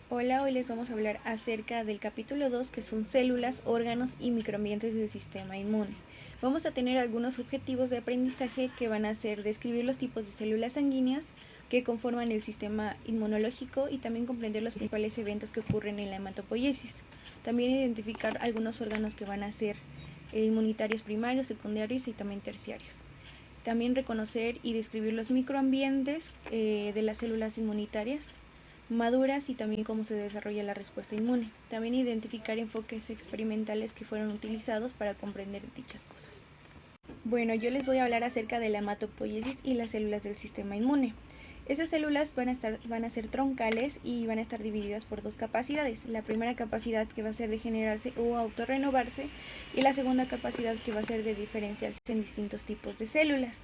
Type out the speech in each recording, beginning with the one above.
Hola, hoy les vamos a hablar acerca del capítulo 2, que son células, órganos y microambientes del sistema inmune. Vamos a tener algunos objetivos de aprendizaje que van a ser describir los tipos de células sanguíneas que conforman el sistema inmunológico y también comprender los principales eventos que ocurren en la hematopoiesis. También identificar algunos órganos que van a ser inmunitarios primarios, secundarios y también terciarios. También reconocer y describir los microambientes de las células inmunitarias maduras y también cómo se desarrolla la respuesta inmune. También identificar enfoques experimentales que fueron utilizados para comprender dichas cosas. Bueno, yo les voy a hablar acerca de la hematopoiesis y las células del sistema inmune. Estas células van a ser troncales y van a estar divididas por dos capacidades. La primera capacidad que va a ser de generarse o autorrenovarse y la segunda capacidad que va a ser de diferenciarse en distintos tipos de células.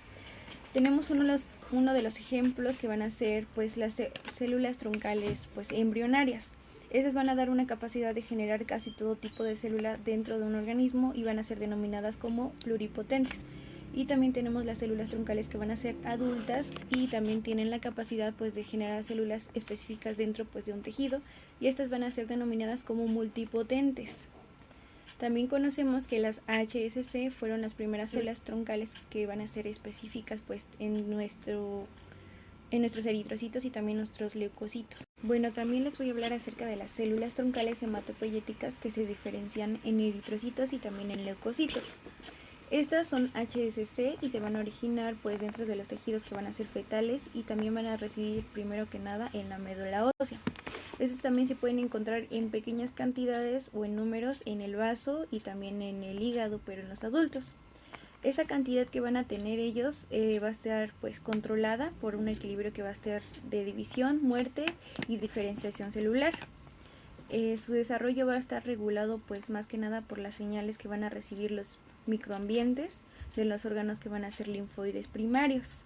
Tenemos uno de los ejemplos que van a ser pues las células troncales pues embrionarias. Esas van a dar una capacidad de generar casi todo tipo de célula dentro de un organismo y van a ser denominadas como pluripotentes. Y también tenemos las células troncales que van a ser adultas y también tienen la capacidad pues de generar células específicas dentro pues de un tejido y estas van a ser denominadas como multipotentes. También conocemos que las HSC fueron las primeras células troncales que van a ser específicas pues en nuestros eritrocitos y también nuestros leucocitos. Bueno, también les voy a hablar acerca de las células troncales hematopoyéticas que se diferencian en eritrocitos y también en leucocitos. Estas son HSC y se van a originar pues dentro de los tejidos que van a ser fetales y también van a residir primero que nada en la médula ósea. Estos también se pueden encontrar en pequeñas cantidades o en números en el vaso y también en el hígado, pero en los adultos. Esta cantidad que van a tener ellos va a estar pues controlada por un equilibrio que va a estar de división, muerte y diferenciación celular. Su desarrollo va a estar regulado pues más que nada por las señales que van a recibir los microambientes de los órganos que van a ser linfoides primarios.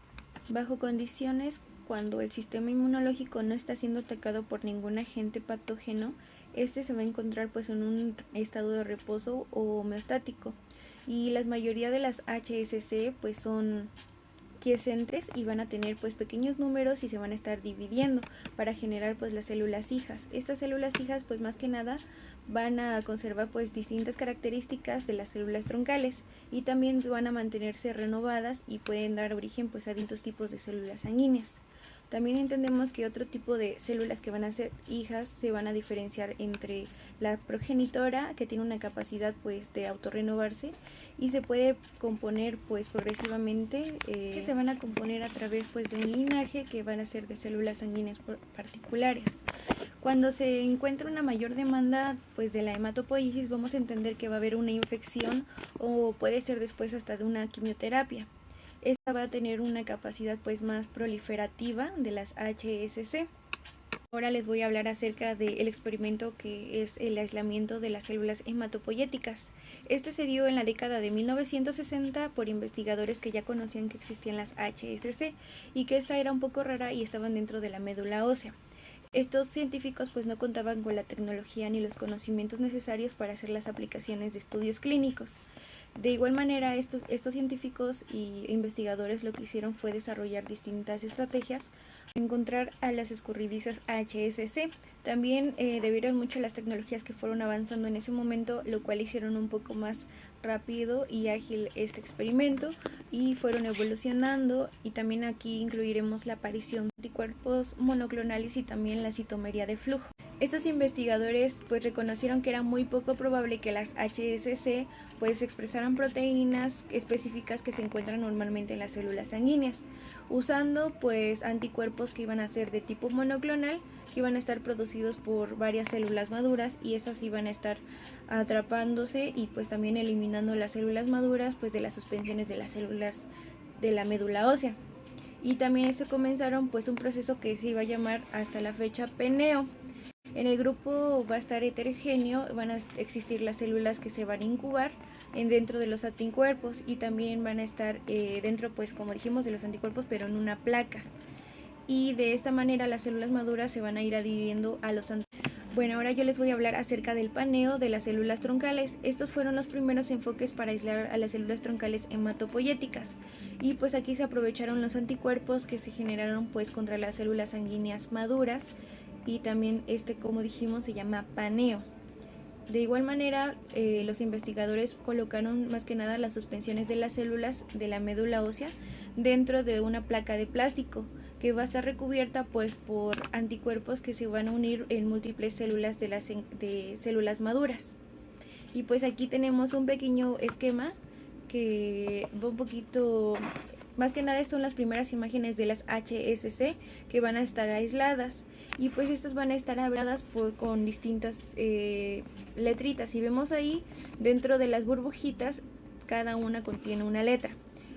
Bajo condiciones cuando el sistema inmunológico no está siendo atacado por ningún agente patógeno, este se va a encontrar pues en un estado de reposo o homeostático. Y la mayoría de las HSC pues son quiescentes y van a tener pues pequeños números y se van a estar dividiendo para generar pues las células hijas. Estas células hijas pues más que nada van a conservar pues distintas características de las células troncales y también van a mantenerse renovadas y pueden dar origen pues a distintos tipos de células sanguíneas. También entendemos que otro tipo de células que van a ser hijas se van a diferenciar entre la progenitora, que tiene una capacidad pues de autorrenovarse y se puede componer pues progresivamente, que se van a componer a través pues de un linaje que van a ser de células sanguíneas particulares. Cuando se encuentra una mayor demanda pues de la hematopoiesis, vamos a entender que va a haber una infección o puede ser después hasta de una quimioterapia. Esta va a tener una capacidad pues más proliferativa de las HSC. Ahora les voy a hablar acerca del experimento que es el aislamiento de las células hematopoyéticas. Este se dio en la década de 1960 por investigadores que ya conocían que existían las HSC y que esta era un poco rara y estaban dentro de la médula ósea. Estos científicos pues no contaban con la tecnología ni los conocimientos necesarios para hacer las aplicaciones de estudios clínicos. De igual manera, estos científicos y investigadores lo que hicieron fue desarrollar distintas estrategias para encontrar a las escurridizas HSC. También debieron mucho a las tecnologías que fueron avanzando en ese momento, lo cual hicieron un poco más rápido y ágil este experimento y fueron evolucionando, y también aquí incluiremos la aparición de anticuerpos monoclonales y también la citomería de flujo. Estos investigadores pues reconocieron que era muy poco probable que las HSC pues expresaran proteínas específicas que se encuentran normalmente en las células sanguíneas, usando pues anticuerpos que iban a ser de tipo monoclonal, que iban a estar producidos por varias células maduras y estas iban a estar atrapándose y pues también eliminando las células maduras pues de las suspensiones de las células de la médula ósea. Y también esto comenzaron pues un proceso que se iba a llamar hasta la fecha PENEO. En el grupo va a estar heterogéneo, van a existir las células que se van a incubar dentro de los anticuerpos y también van a estar dentro, pues como dijimos, de los anticuerpos, pero en una placa. Y de esta manera las células maduras se van a ir adhiriendo a los anticuerpos. Bueno, ahora yo les voy a hablar acerca del paneo de las células troncales. Estos fueron los primeros enfoques para aislar a las células troncales hematopoyéticas. Y pues aquí se aprovecharon los anticuerpos que se generaron pues contra las células sanguíneas maduras y también como dijimos, se llama paneo. De igual manera, los investigadores colocaron más que nada las suspensiones de las células de la médula ósea dentro de una placa de plástico que va a estar recubierta pues por anticuerpos que se van a unir en múltiples células de células maduras. Y pues aquí tenemos un pequeño esquema que va un poquito, más que nada son las primeras imágenes de las HSC que van a estar aisladas, y pues estas van a estar habladas con distintas letritas. Si vemos ahí, dentro de las burbujitas, cada una contiene una letra.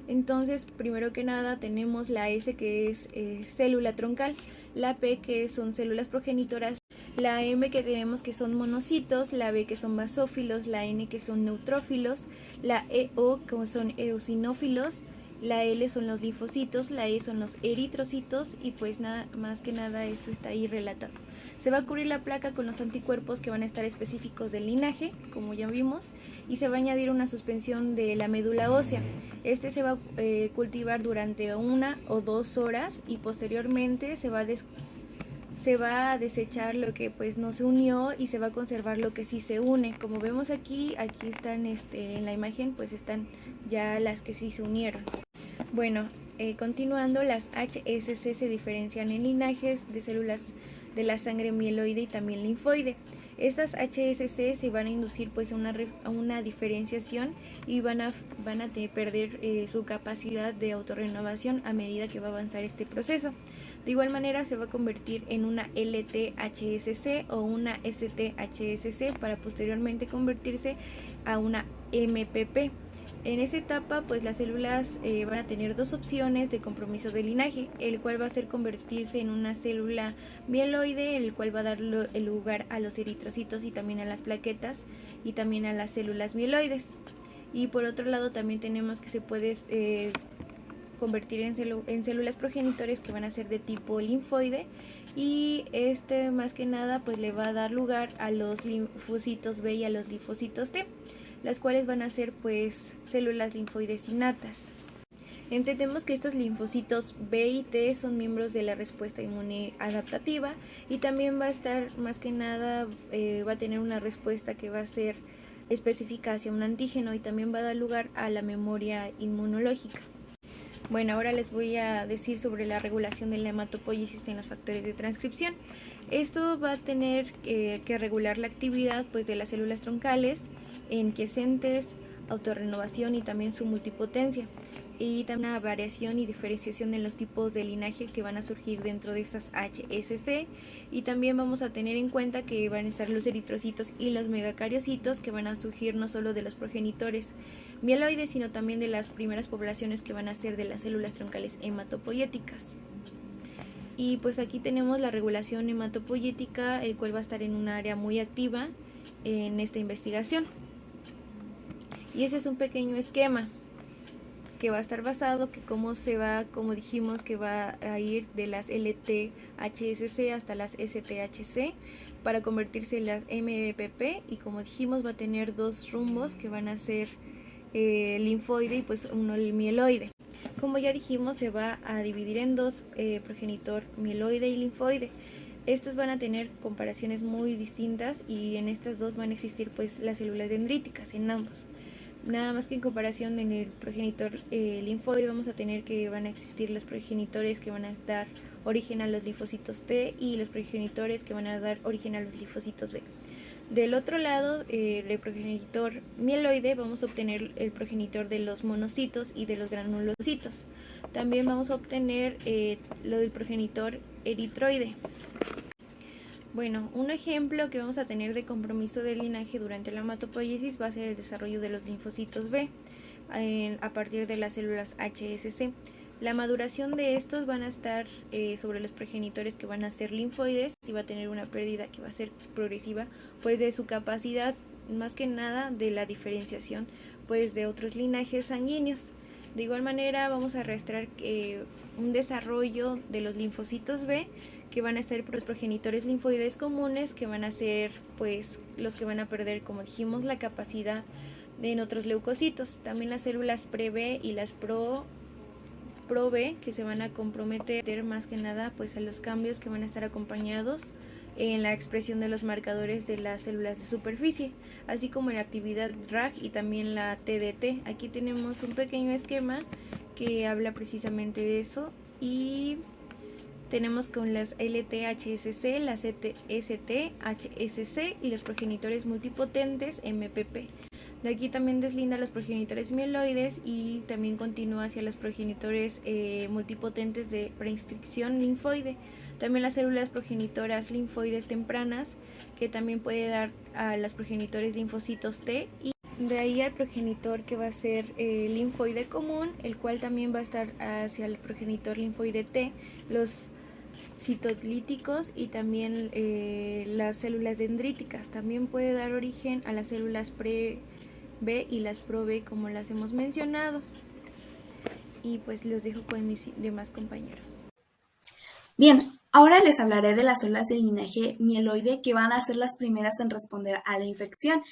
Entonces, primero que nada tenemos la S, que es célula troncal, la P, que son células progenitoras, la M, que tenemos que son monocitos, la B, que son basófilos, la N, que son neutrófilos, la EO, que son eosinófilos, la L son los linfocitos, la E son los eritrocitos, y pues nada más que nada esto está ahí relatado. Se va a cubrir la placa con los anticuerpos que van a estar específicos del linaje, como ya vimos, y se va a añadir una suspensión de la médula ósea. Este se va a cultivar durante 1 o 2 horas, y posteriormente se va a desechar lo que pues no se unió y se va a conservar lo que sí se une. Como vemos aquí están en la imagen, pues están ya las que sí se unieron. Bueno, continuando, las HSC se diferencian en linajes de células de la sangre mieloide y también linfoide. Estas HSC se van a inducir pues a una diferenciación y van a perder su capacidad de autorrenovación a medida que va a avanzar este proceso. De igual manera se va a convertir en una LT-HSC o una ST-HSC para posteriormente convertirse a una MPP. En esta etapa, pues las células van a tener 2 opciones de compromiso de linaje, el cual va a ser convertirse en una célula mieloide, el cual va a dar el lugar a los eritrocitos y también a las plaquetas y también a las células mieloides. Y por otro lado también tenemos que se puede convertir en células progenitores que van a ser de tipo linfoide, y más que nada pues le va a dar lugar a los linfocitos B y a los linfocitos T, las cuales van a ser pues células linfoides innatas. Entendemos que estos linfocitos B y T son miembros de la respuesta inmune adaptativa, y también va a estar más que nada, va a tener una respuesta que va a ser específica hacia un antígeno, y también va a dar lugar a la memoria inmunológica. Bueno, ahora les voy a decir sobre la regulación de la hematopoiesis en los factores de transcripción. Esto va a tener que regular la actividad pues de las células troncales, enquiescentes, autorrenovación y también su multipotencia, y también una variación y diferenciación en los tipos de linaje que van a surgir dentro de estas HSC, y también vamos a tener en cuenta que van a estar los eritrocitos y los megacariocitos, que van a surgir no solo de los progenitores mieloides, sino también de las primeras poblaciones que van a ser de las células troncales hematopoyéticas. Y pues aquí tenemos la regulación hematopoyética, el cual va a estar en un área muy activa en esta investigación. Y ese es un pequeño esquema que va a estar basado, que como dijimos, que va a ir de las LT-HSC hasta las ST-HC para convertirse en las MPP, y como dijimos va a tener 2 rumbos que van a ser linfoide y pues uno mieloide. Como ya dijimos, se va a dividir en 2, progenitor mieloide y linfoide. Estos van a tener comparaciones muy distintas, y en estas 2 van a existir pues las células dendríticas en ambos. Nada más que en comparación, en el progenitor linfoide vamos a tener que van a existir los progenitores que van a dar origen a los linfocitos T y los progenitores que van a dar origen a los linfocitos B. Del otro lado, el progenitor mieloide, vamos a obtener el progenitor de los monocitos y de los granulocitos. También vamos a obtener lo del progenitor eritroide. Bueno, un ejemplo que vamos a tener de compromiso del linaje durante la hematopoiesis va a ser el desarrollo de los linfocitos B a partir de las células HSC. La maduración de estos van a estar sobre los progenitores que van a ser linfoides, y va a tener una pérdida que va a ser progresiva pues de su capacidad, más que nada de la diferenciación pues de otros linajes sanguíneos. De igual manera vamos a arrastrar un desarrollo de los linfocitos B, que van a ser los progenitores linfoides comunes, que van a ser pues los que van a perder, como dijimos, la capacidad en otros leucocitos. También las células pre-B y las pro-B, que se van a comprometer más que nada pues a los cambios que van a estar acompañados en la expresión de los marcadores de las células de superficie, así como en la actividad RAG y también la TDT. Aquí tenemos un pequeño esquema que habla precisamente de eso, y tenemos con las LT-HSC, las ST-HSC y los progenitores multipotentes MPP. De aquí también deslinda los progenitores mieloides y también continúa hacia los progenitores multipotentes de preinstricción linfoide. También las células progenitoras linfoides tempranas, que también puede dar a las progenitores linfocitos T, y de ahí al progenitor que va a ser linfoide común, el cual también va a estar hacia el progenitor linfoide T, los citolíticos y también las células dendríticas. También puede dar origen a las células pre-B y las pro-B, como las hemos mencionado. Y pues los dejo con mis demás compañeros. Bien, ahora les hablaré de las células del linaje mieloide, que van a ser las primeras en responder a la infección.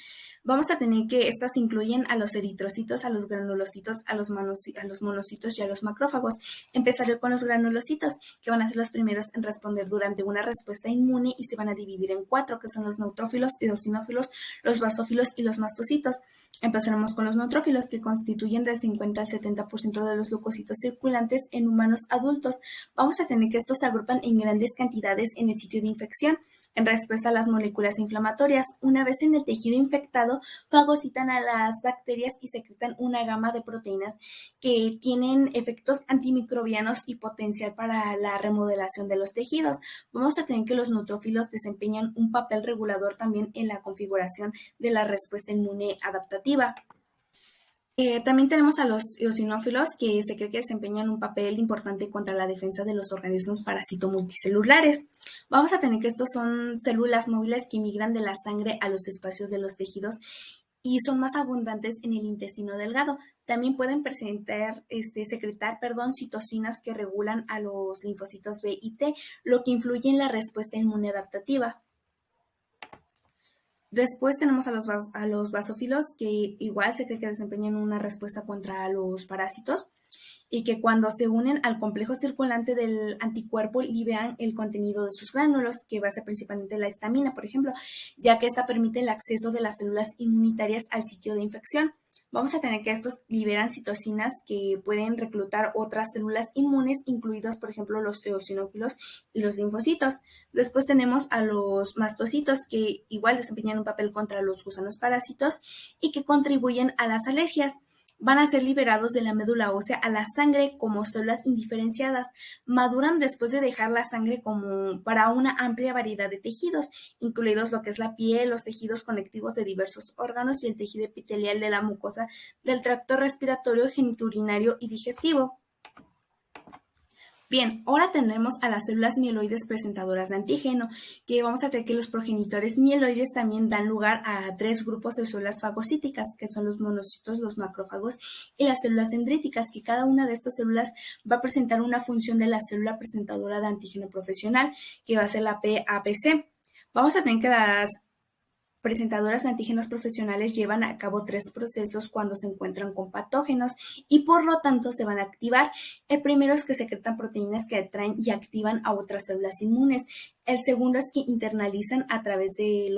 Vamos a tener que estas incluyen a los eritrocitos, a los granulocitos, a los monocitos y a los macrófagos. Empezaré con los granulocitos, que van a ser los primeros en responder durante una respuesta inmune y se van a dividir en 4, que son los neutrófilos, eosinófilos, los basófilos y los mastocitos. Empezaremos con los neutrófilos, que constituyen del 50 al 70% de los leucocitos circulantes en humanos adultos. Vamos a tener que estos se agrupan en grandes cantidades en el sitio de infección en respuesta a las moléculas inflamatorias. Una vez en el tejido infectado, fagocitan a las bacterias y secretan una gama de proteínas que tienen efectos antimicrobianos y potencial para la remodelación de los tejidos. Vamos a tener que los neutrófilos desempeñan un papel regulador también en la configuración de la respuesta inmune adaptativa. También tenemos a los eosinófilos, que se cree que desempeñan un papel importante contra la defensa de los organismos parasitomulticelulares. Vamos a tener que estos son células móviles que migran de la sangre a los espacios de los tejidos y son más abundantes en el intestino delgado. También pueden secretar citocinas que regulan a los linfocitos B y T, lo que influye en la respuesta inmune adaptativa. Después tenemos a los basófilos, que igual se cree que desempeñan una respuesta contra los parásitos y que cuando se unen al complejo circulante del anticuerpo liberan el contenido de sus gránulos, que va a ser principalmente la histamina, por ejemplo, ya que esta permite el acceso de las células inmunitarias al sitio de infección. Vamos a tener que estos liberan citocinas que pueden reclutar otras células inmunes, incluidos, por ejemplo, los eosinófilos y los linfocitos. Después tenemos a los mastocitos, que igual desempeñan un papel contra los gusanos parásitos y que contribuyen a las alergias. Van a ser liberados de la médula ósea a la sangre como células indiferenciadas. Maduran después de dejar la sangre como para una amplia variedad de tejidos, incluidos lo que es la piel, los tejidos conectivos de diversos órganos y el tejido epitelial de la mucosa del tracto respiratorio, genitourinario y digestivo. Bien, ahora tendremos a las células mieloides presentadoras de antígeno, que vamos a tener que los progenitores mieloides también dan lugar a 3 grupos de células fagocíticas, que son los monocitos, los macrófagos y las células dendríticas, que cada una de estas células va a presentar una función de la célula presentadora de antígeno profesional, que va a ser la PAPC. Vamos a tener que las presentadoras de antígenos profesionales llevan a cabo 3 procesos cuando se encuentran con patógenos y por lo tanto se van a activar. El primero es que secretan proteínas que atraen y activan a otras células inmunes. El segundo es que internalizan a través de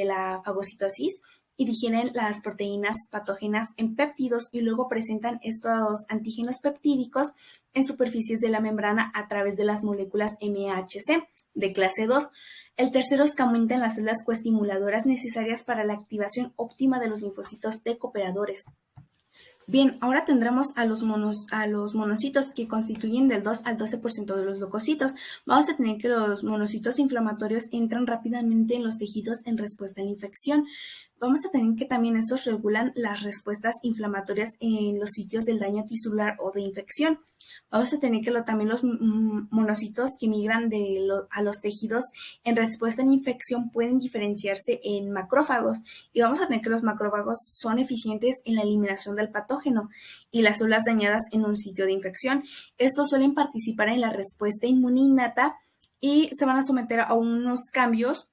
la fagocitosis y digieren las proteínas patógenas en péptidos y luego presentan estos antígenos peptídicos en superficies de la membrana a través de las moléculas MHC de clase 2. El tercero es que aumentan las células coestimuladoras necesarias para la activación óptima de los linfocitos T cooperadores. Bien, ahora tendremos a los monocitos, que constituyen del 2 al 12% de los leucocitos. Vamos a tener que los monocitos inflamatorios entran rápidamente en los tejidos en respuesta a la infección. Vamos a tener que también estos regulan las respuestas inflamatorias en los sitios del daño tisular o de infección. Vamos a tener que también los monocitos que migran a los tejidos en respuesta a la infección pueden diferenciarse en macrófagos, y vamos a tener que los macrófagos son eficientes en la eliminación del patógeno y las células dañadas en un sitio de infección. Estos suelen participar en la respuesta inmune innata y se van a someter a unos cambios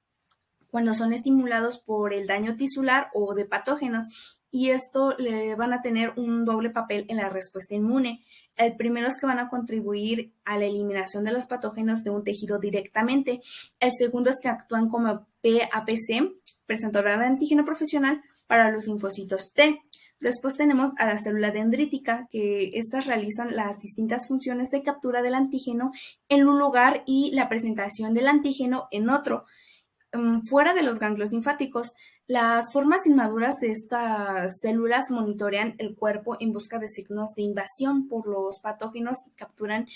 cuando son estimulados por el daño tisular o de patógenos, y esto le van a tener un doble papel en la respuesta inmune. El primero es que van a contribuir a la eliminación de los patógenos de un tejido directamente. El segundo es que actúan como PAPC, presentadora de antígeno profesional, para los linfocitos T. Después tenemos a la célula dendrítica, que estas realizan las distintas funciones de captura del antígeno en un lugar y la presentación del antígeno en otro. Fuera de los ganglios linfáticos, las formas inmaduras de estas células monitorean el cuerpo en busca de signos de invasión por los patógenos y capturan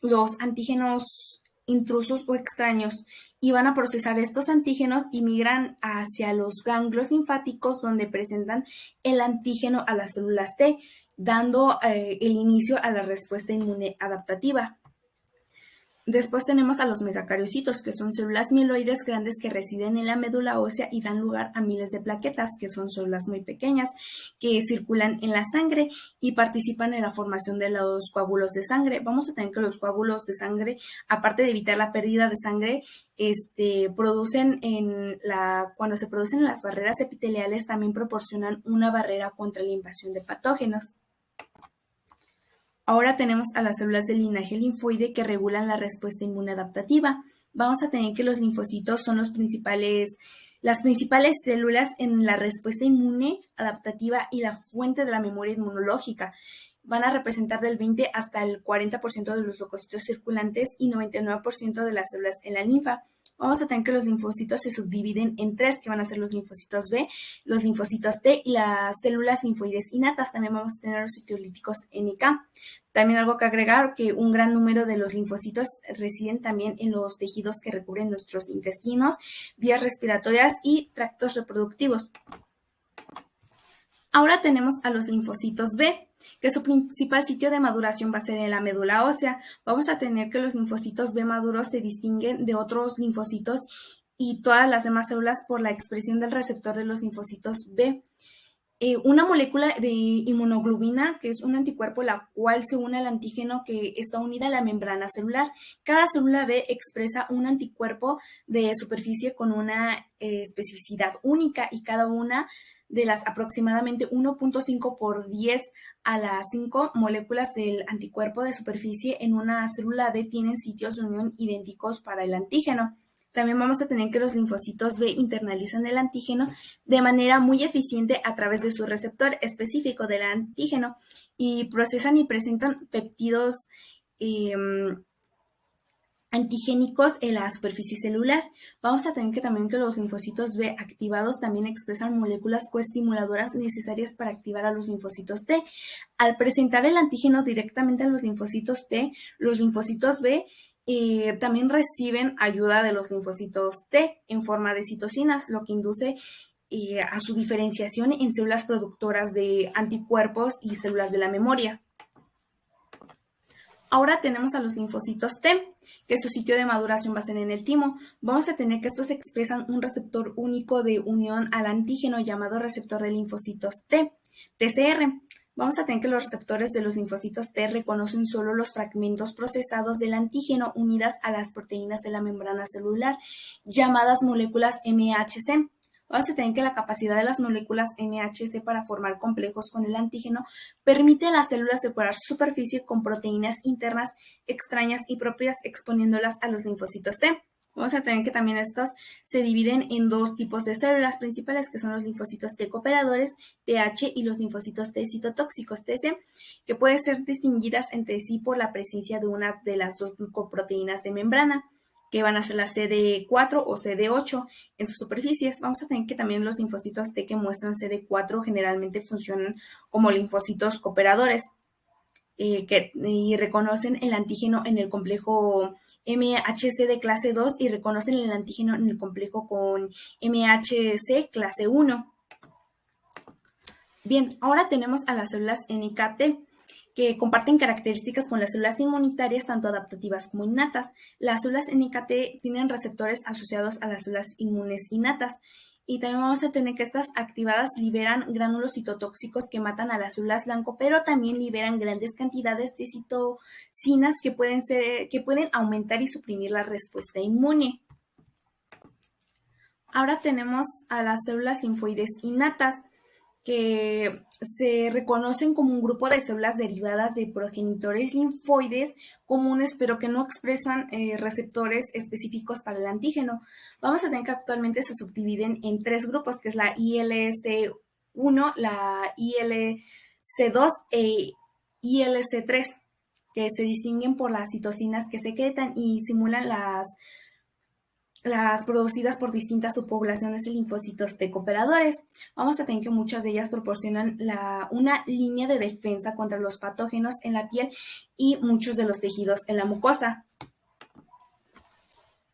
los antígenos intrusos o extraños y van a procesar estos antígenos y migran hacia los ganglios linfáticos donde presentan el antígeno a las células T, dando el inicio a la respuesta inmune adaptativa. Después tenemos a los megacariocitos, que son células mieloides grandes que residen en la médula ósea y dan lugar a miles de plaquetas, que son células muy pequeñas, que circulan en la sangre y participan en la formación de los coágulos de sangre. Vamos a tener que los coágulos de sangre, aparte de evitar la pérdida de sangre, cuando se producen en las barreras epiteliales, también proporcionan una barrera contra la invasión de patógenos. Ahora tenemos a las células del linaje linfoide que regulan la respuesta inmune adaptativa. Vamos a tener que los linfocitos son las principales células en la respuesta inmune adaptativa y la fuente de la memoria inmunológica. Van a representar del 20 hasta el 40% de los leucocitos circulantes y 99% de las células en la linfa. Vamos a tener que los linfocitos se subdividen en tres, que van a ser los linfocitos B, los linfocitos T y las células linfoides innatas. También vamos a tener los sitiolíticos NK. También algo que agregar, que un gran número de los linfocitos residen también en los tejidos que recubren nuestros intestinos, vías respiratorias y tractos reproductivos. Ahora tenemos a los linfocitos B, que su principal sitio de maduración va a ser en la médula ósea. Vamos a tener que los linfocitos B maduros se distinguen de otros linfocitos y todas las demás células por la expresión del receptor de los linfocitos B. Una molécula de inmunoglobulina, que es un anticuerpo la cual se une al antígeno que está unida a la membrana celular. Cada célula B expresa un anticuerpo de superficie con una especificidad única y cada una de las aproximadamente 1.5 por 10 a las 5 moléculas del anticuerpo de superficie en una célula B tienen sitios de unión idénticos para el antígeno. También vamos a tener que los linfocitos B internalizan el antígeno de manera muy eficiente a través de su receptor específico del antígeno y procesan y presentan péptidos antigénicos en la superficie celular. Vamos a tener que también que los linfocitos B activados también expresan moléculas coestimuladoras necesarias para activar a los linfocitos T. Al presentar el antígeno directamente a los linfocitos T, los linfocitos B también reciben ayuda de los linfocitos T en forma de citocinas, lo que induce a su diferenciación en células productoras de anticuerpos y células de la memoria. Ahora tenemos a los linfocitos T, que su sitio de maduración va a ser en el timo. Vamos a tener que estos expresan un receptor único de unión al antígeno llamado receptor de linfocitos T, TCR. Vamos a tener que los receptores de los linfocitos T reconocen solo los fragmentos procesados del antígeno unidas a las proteínas de la membrana celular, llamadas moléculas MHC. Vamos a tener que la capacidad de las moléculas MHC para formar complejos con el antígeno permite a las células decorar su superficie con proteínas internas extrañas y propias exponiéndolas a los linfocitos T. Vamos a tener que también estos se dividen en dos tipos de células principales, que son los linfocitos T cooperadores, TH, y los linfocitos T citotóxicos, TC, que pueden ser distinguidas entre sí por la presencia de una de las dos glucoproteínas de membrana, que van a ser la CD4 o CD8 en sus superficies. Vamos a tener que también los linfocitos T que muestran CD4 generalmente funcionan como linfocitos cooperadores y reconocen el antígeno en el complejo MHC de clase 2 y reconocen el antígeno en el complejo con MHC clase 1. Bien, ahora tenemos a las células NKT, que comparten características con las células inmunitarias, tanto adaptativas como innatas. Las células NKT tienen receptores asociados a las células inmunes innatas. Y también vamos a tener que estas activadas liberan gránulos citotóxicos que matan a las células blanco, pero también liberan grandes cantidades de citocinas que pueden aumentar y suprimir la respuesta inmune. Ahora tenemos a las células linfoides innatas, que se reconocen como un grupo de células derivadas de progenitores linfoides comunes, pero que no expresan receptores específicos para el antígeno. Vamos a tener que actualmente se subdividen en tres grupos, que es la ILC1, la ILC2 e ILC3, que se distinguen por las citocinas que secretan y simulan las producidas por distintas subpoblaciones de linfocitos T cooperadores. Vamos a tener que muchas de ellas proporcionan una línea de defensa contra los patógenos en la piel y muchos de los tejidos en la mucosa.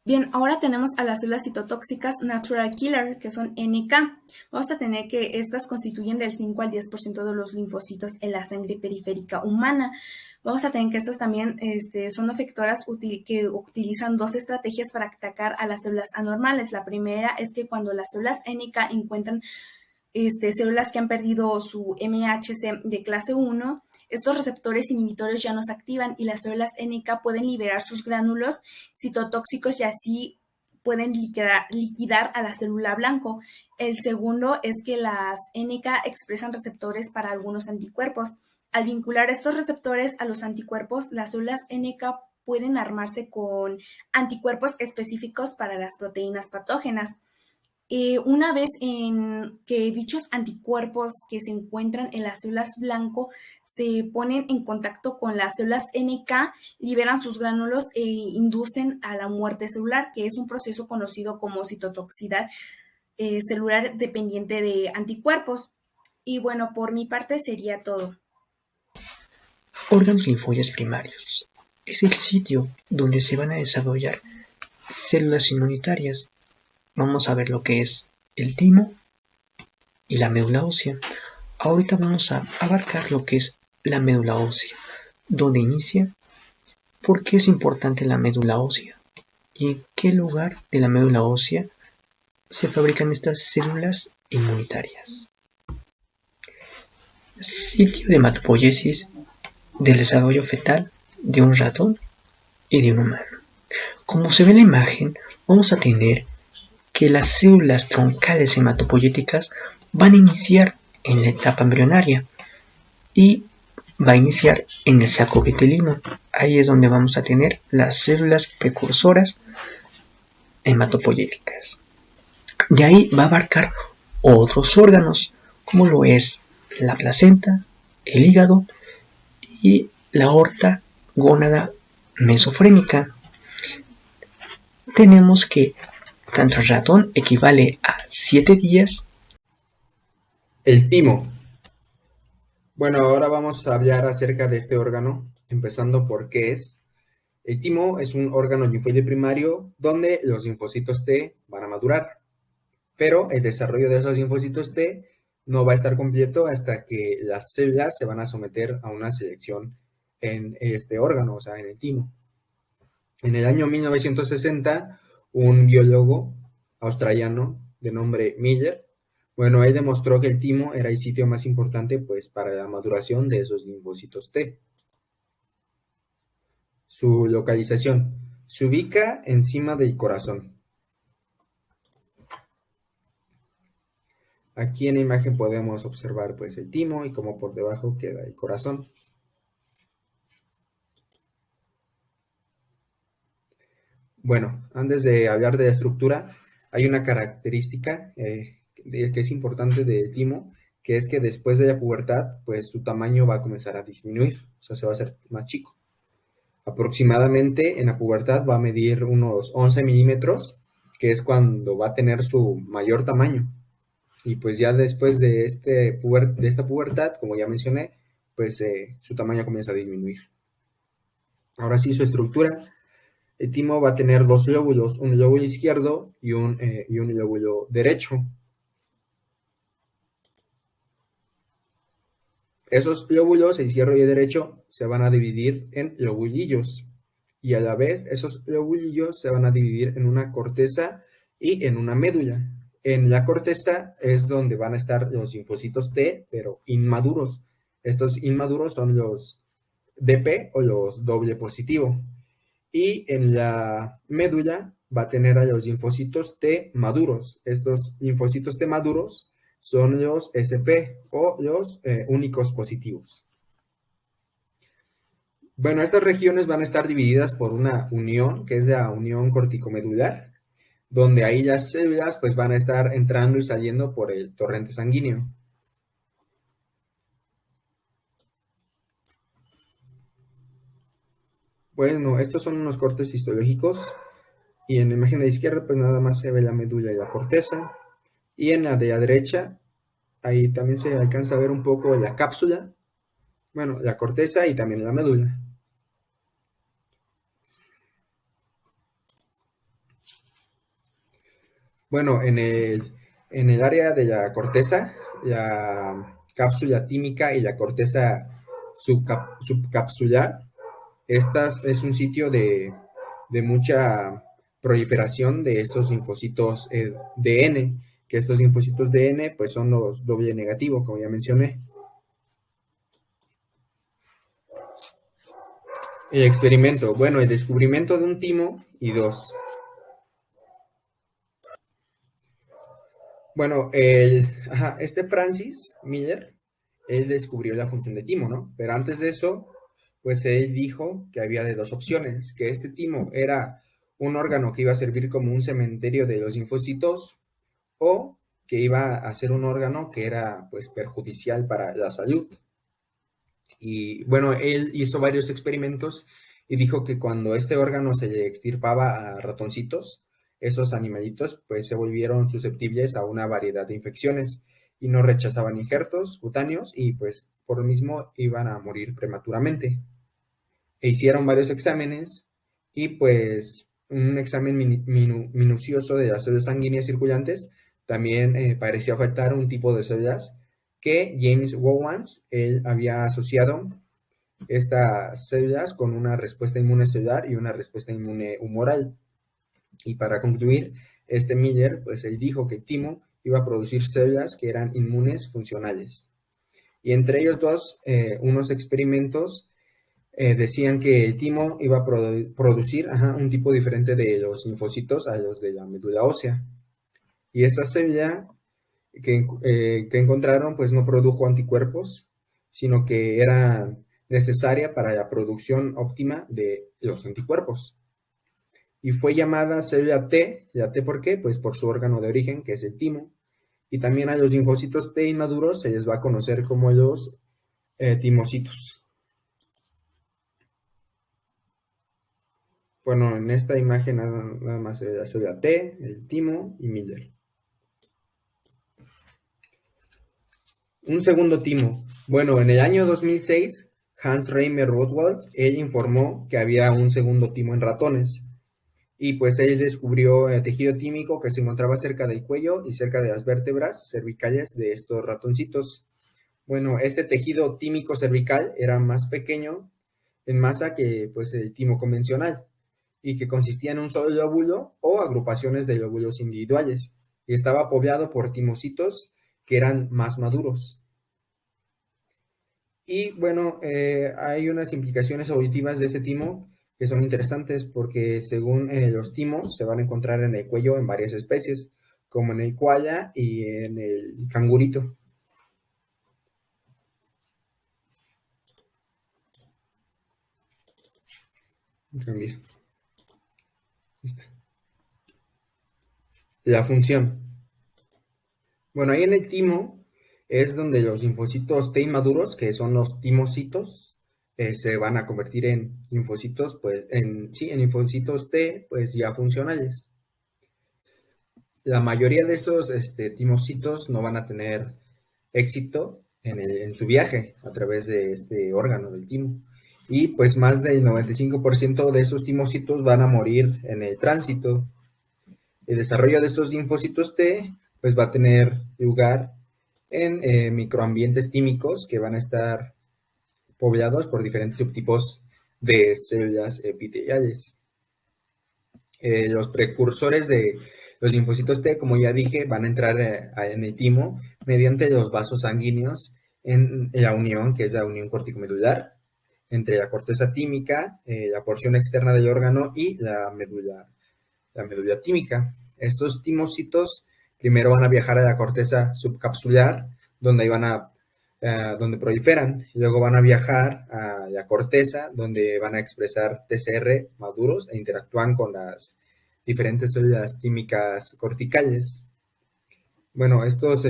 Bien, ahora tenemos a las células citotóxicas Natural Killer, que son NK. Vamos a tener que estas constituyen del 5 al 10% de los linfocitos en la sangre periférica humana. Vamos a tener que estas también son efectoras que utilizan dos estrategias para atacar a las células anormales. La primera es que cuando las células NK encuentran células que han perdido su MHC de clase 1, estos receptores inhibitores ya no se activan y las células NK pueden liberar sus gránulos citotóxicos y así pueden liquidar a la célula blanco. El segundo es que las NK expresan receptores para algunos anticuerpos. Al vincular estos receptores a los anticuerpos, las células NK pueden armarse con anticuerpos específicos para las proteínas patógenas. Una vez que dichos anticuerpos que se encuentran en las células blanco se ponen en contacto con las células NK, liberan sus gránulos e inducen a la muerte celular, que es un proceso conocido como citotoxicidad celular dependiente de anticuerpos. Y bueno, por mi parte sería todo. Órganos linfoides primarios. Es el sitio donde se van a desarrollar células inmunitarias. Vamos a ver lo que es el timo y la médula ósea. Ahorita vamos a abarcar lo que es la médula ósea, dónde inicia, por qué es importante la médula ósea y en qué lugar de la médula ósea se fabrican estas células inmunitarias. Sitio de hematopoiesis del desarrollo fetal de un ratón y de un humano. Como se ve en la imagen, vamos a tener que las células troncales hematopoyéticas van a iniciar en la etapa embrionaria y va a iniciar en el saco vitelino. Ahí es donde vamos a tener las células precursoras hematopoyéticas. De ahí va a abarcar otros órganos, como lo es la placenta, el hígado y la aorta gónada mesofrénica. Tenemos que tanto el ratón equivale a 7 días. El timo. Bueno, ahora vamos a hablar acerca de este órgano, empezando por qué es. El timo es un órgano linfoide primario donde los linfocitos T van a madurar, pero el desarrollo de esos linfocitos T no va a estar completo hasta que las células se van a someter a una selección en este órgano, o sea, en el timo. En el año 1960, un biólogo australiano de nombre Miller, bueno, él demostró que el timo era el sitio más importante pues para la maduración de esos linfocitos T. Su localización. Se ubica encima del corazón. Aquí en la imagen podemos observar pues el timo y cómo por debajo queda el corazón. Bueno, antes de hablar de la estructura, hay una característica que es importante del timo, que es que después de la pubertad, pues su tamaño va a comenzar a disminuir, o sea, se va a hacer más chico. Aproximadamente en la pubertad va a medir unos 11 milímetros, que es cuando va a tener su mayor tamaño. Y pues ya después de esta pubertad, como ya mencioné, pues su tamaño comienza a disminuir. Ahora sí, su estructura. El timo va a tener dos lóbulos, un lóbulo izquierdo y un lóbulo derecho. Esos lóbulos, el izquierdo y el derecho, se van a dividir en lobulillos. Y a la vez, esos lobulillos se van a dividir en una corteza y en una médula. En la corteza es donde van a estar los linfocitos T, pero inmaduros. Estos inmaduros son los DP o los doble positivo. Y en la médula va a tener a los linfocitos T maduros. Estos linfocitos T maduros son los SP o los únicos positivos. Bueno, estas regiones van a estar divididas por una unión, que es la unión corticomedular, donde ahí las células pues van a estar entrando y saliendo por el torrente sanguíneo. Bueno, estos son unos cortes histológicos y en la imagen de la izquierda pues nada más se ve la médula y la corteza, y en la de la derecha ahí también se alcanza a ver un poco la cápsula, bueno, la corteza y también la médula. Bueno, en el área de la corteza, la cápsula tímica y la corteza subcapsular, es un sitio de mucha proliferación de estos linfocitos de N, que estos linfocitos de N pues son los doble negativo, como ya mencioné. El experimento, bueno, el descubrimiento de un timo y dos. Bueno, este Francis Miller, él descubrió la función de timo, ¿no? Pero antes de eso, pues él dijo que había de dos opciones, que este timo era un órgano que iba a servir como un cementerio de los linfocitos o que iba a ser un órgano que era pues perjudicial para la salud. Y bueno, él hizo varios experimentos y dijo que cuando este órgano se le extirpaba a ratoncitos, esos animalitos pues se volvieron susceptibles a una variedad de infecciones y no rechazaban injertos cutáneos y pues por lo mismo iban a morir prematuramente. E hicieron varios exámenes y pues un examen minucioso de las células sanguíneas circulantes también parecía afectar un tipo de células que James Gowans, él había asociado estas células con una respuesta inmune celular y una respuesta inmune humoral. Y para concluir, Miller, pues él dijo que el timo iba a producir células que eran inmunes funcionales. Y entre ellos dos, unos experimentos decían que el timo iba a producir un tipo diferente de los linfocitos a los de la médula ósea. Y esa célula que encontraron pues no produjo anticuerpos, sino que era necesaria para la producción óptima de los anticuerpos. Y fue llamada célula T, ¿la T por qué? Pues por su órgano de origen, que es el timo. Y también a los linfocitos T inmaduros se les va a conocer como los timocitos. Bueno, en esta imagen nada más se ve la célula T, el timo y Miller. Un segundo timo. Bueno, en el año 2006, Hans Reimer Rothwald, él informó que había un segundo timo en ratones. Y pues él descubrió el tejido tímico que se encontraba cerca del cuello y cerca de las vértebras cervicales de estos ratoncitos. Bueno, ese tejido tímico cervical era más pequeño en masa que pues el timo convencional y que consistía en un solo lóbulo o agrupaciones de lóbulos individuales y estaba poblado por timocitos que eran más maduros. Y bueno, hay unas implicaciones evolutivas de ese timo que son interesantes porque según los timos se van a encontrar en el cuello en varias especies, como en el koala y en el cangurito. Cambia. La función. Bueno, ahí en el timo es donde los linfocitos T inmaduros, que son los timocitos, se van a convertir en linfocitos, pues, en linfocitos T, pues ya funcionales. La mayoría de esos timocitos no van a tener éxito en su viaje a través de este órgano del timo. Y pues más del 95% de esos timocitos van a morir en el tránsito. El desarrollo de estos linfocitos T pues va a tener lugar en microambientes tímicos que van a estar poblados por diferentes subtipos de células epiteliales. Los precursores de los linfocitos T, como ya dije, van a entrar en el timo mediante los vasos sanguíneos en la unión, que es la unión corticomedular, entre la corteza tímica, la porción externa del órgano y la médula tímica. Estos timocitos Primero van a viajar a la corteza subcapsular, donde ahí donde proliferan, y luego van a viajar a la corteza, donde van a expresar TCR maduros e interactúan con las diferentes células químicas corticales. Bueno, estos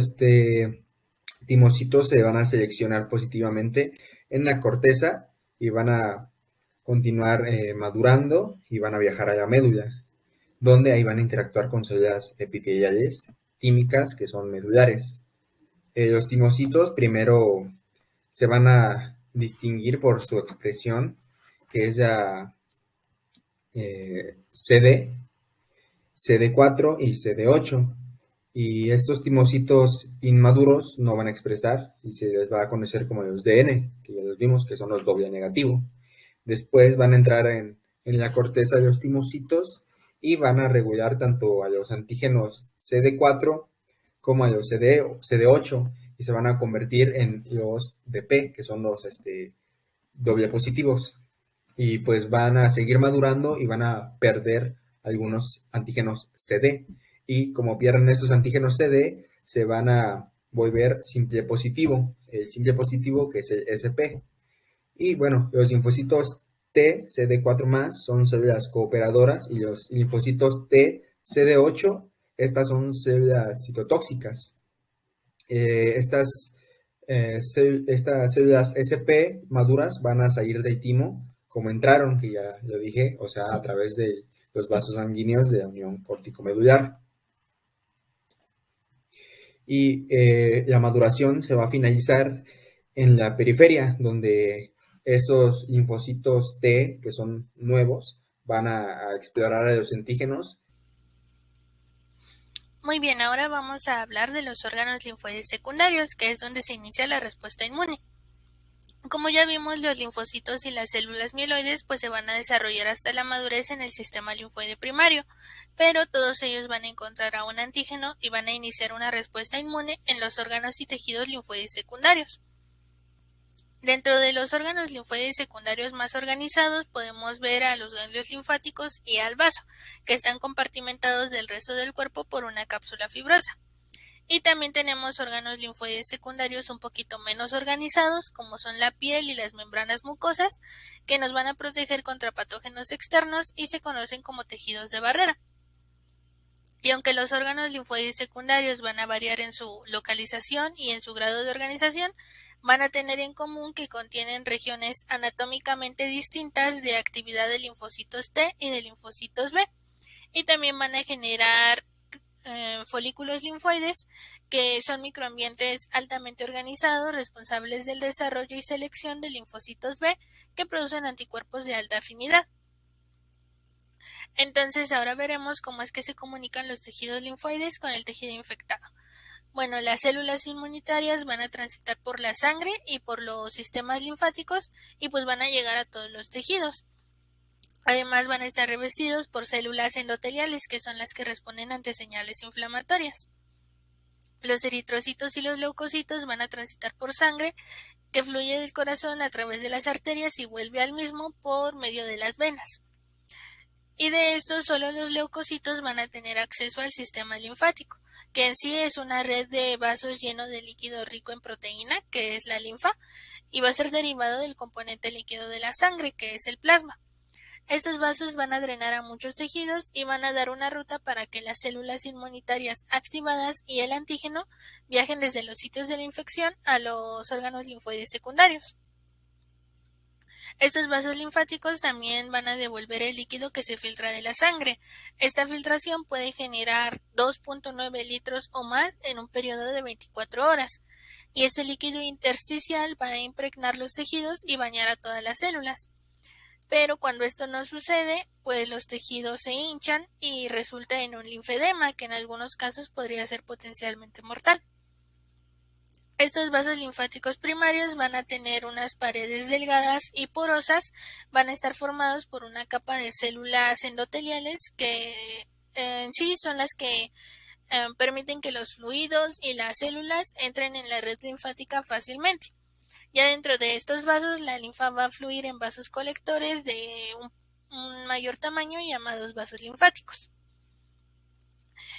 timocitos se van a seleccionar positivamente en la corteza y van a continuar madurando y van a viajar a la médula, donde ahí van a interactuar con células epiteliales químicas que son medulares. Los timocitos primero se van a distinguir por su expresión, que es la CD, CD4 y CD8. Y estos timocitos inmaduros no van a expresar y se les va a conocer como los DN, que ya los vimos que son los doble negativo. Después van a entrar en la corteza de los timocitos y van a regular tanto a los antígenos CD4 como a los CD8 y se van a convertir en los DP, que son los doble positivos. Y pues van a seguir madurando y van a perder algunos antígenos CD. Y como pierden estos antígenos CD, se van a volver simple positivo, el simple positivo que es el SP. Y bueno, los linfocitos T, CD4+, son células cooperadoras y los linfocitos T, CD8, estas son células citotóxicas. Estas células SP maduras van a salir del timo como entraron, que ya lo dije, o sea, a través de los vasos sanguíneos de la unión córtico-medular. Y la maduración se va a finalizar en la periferia, donde esos linfocitos T, que son nuevos, van a explorar a los antígenos. Muy bien, ahora vamos a hablar de los órganos linfoides secundarios, que es donde se inicia la respuesta inmune. Como ya vimos, los linfocitos y las células mieloides pues se van a desarrollar hasta la madurez en el sistema linfoide primario, pero todos ellos van a encontrar a un antígeno y van a iniciar una respuesta inmune en los órganos y tejidos linfoides secundarios. Dentro de los órganos linfoides secundarios más organizados podemos ver a los ganglios linfáticos y al vaso, que están compartimentados del resto del cuerpo por una cápsula fibrosa. Y también tenemos órganos linfoides secundarios un poquito menos organizados, como son la piel y las membranas mucosas, que nos van a proteger contra patógenos externos y se conocen como tejidos de barrera. Y aunque los órganos linfoides secundarios van a variar en su localización y en su grado de organización, van a tener en común que contienen regiones anatómicamente distintas de actividad de linfocitos T y de linfocitos B. Y también van a generar folículos linfoides, que son microambientes altamente organizados, responsables del desarrollo y selección de linfocitos B, que producen anticuerpos de alta afinidad. Entonces ahora veremos cómo es que se comunican los tejidos linfoides con el tejido infectado. Bueno, las células inmunitarias van a transitar por la sangre y por los sistemas linfáticos y pues van a llegar a todos los tejidos. Además van a estar revestidos por células endoteliales, que son las que responden ante señales inflamatorias. Los eritrocitos y los leucocitos van a transitar por sangre que fluye del corazón a través de las arterias y vuelve al mismo por medio de las venas. Y de estos solo los leucocitos van a tener acceso al sistema linfático, que en sí es una red de vasos lleno de líquido rico en proteína, que es la linfa, y va a ser derivado del componente líquido de la sangre, que es el plasma. Estos vasos van a drenar a muchos tejidos y van a dar una ruta para que las células inmunitarias activadas y el antígeno viajen desde los sitios de la infección a los órganos linfoides secundarios. Estos vasos linfáticos también van a devolver el líquido que se filtra de la sangre. Esta filtración puede generar 2.9 litros o más en un periodo de 24 horas. Y este líquido intersticial va a impregnar los tejidos y bañar a todas las células. Pero cuando esto no sucede, pues los tejidos se hinchan y resulta en un linfedema, que en algunos casos podría ser potencialmente mortal. Estos vasos linfáticos primarios van a tener unas paredes delgadas y porosas, van a estar formados por una capa de células endoteliales que en sí son las que permiten que los fluidos y las células entren en la red linfática fácilmente. Ya dentro de estos vasos, la linfa va a fluir en vasos colectores de un mayor tamaño llamados vasos linfáticos.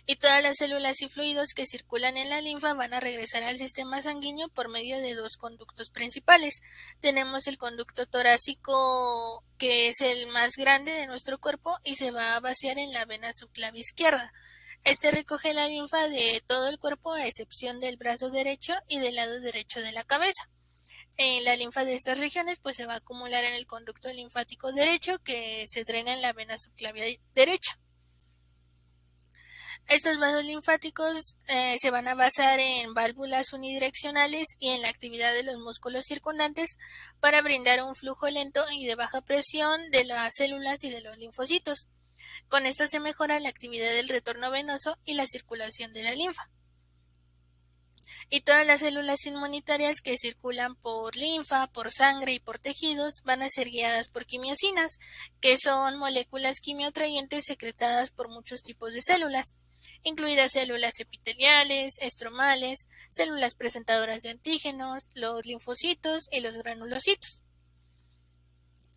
Y todas las células y fluidos que circulan en la linfa van a regresar al sistema sanguíneo por medio de dos conductos principales. Tenemos el conducto torácico, que es el más grande de nuestro cuerpo y se va a vaciar en la vena subclavia izquierda. Este recoge la linfa de todo el cuerpo a excepción del brazo derecho y del lado derecho de la cabeza. La linfa de estas regiones pues se va a acumular en el conducto linfático derecho, que se drena en la vena subclavia derecha. Estos vasos linfáticos se van a basar en válvulas unidireccionales y en la actividad de los músculos circundantes para brindar un flujo lento y de baja presión de las células y de los linfocitos. Con esto se mejora la actividad del retorno venoso y la circulación de la linfa. Y todas las células inmunitarias que circulan por linfa, por sangre y por tejidos van a ser guiadas por quimiosinas, que son moléculas quimioatrayentes secretadas por muchos tipos de células, incluidas células epiteliales, estromales, células presentadoras de antígenos, los linfocitos y los granulocitos.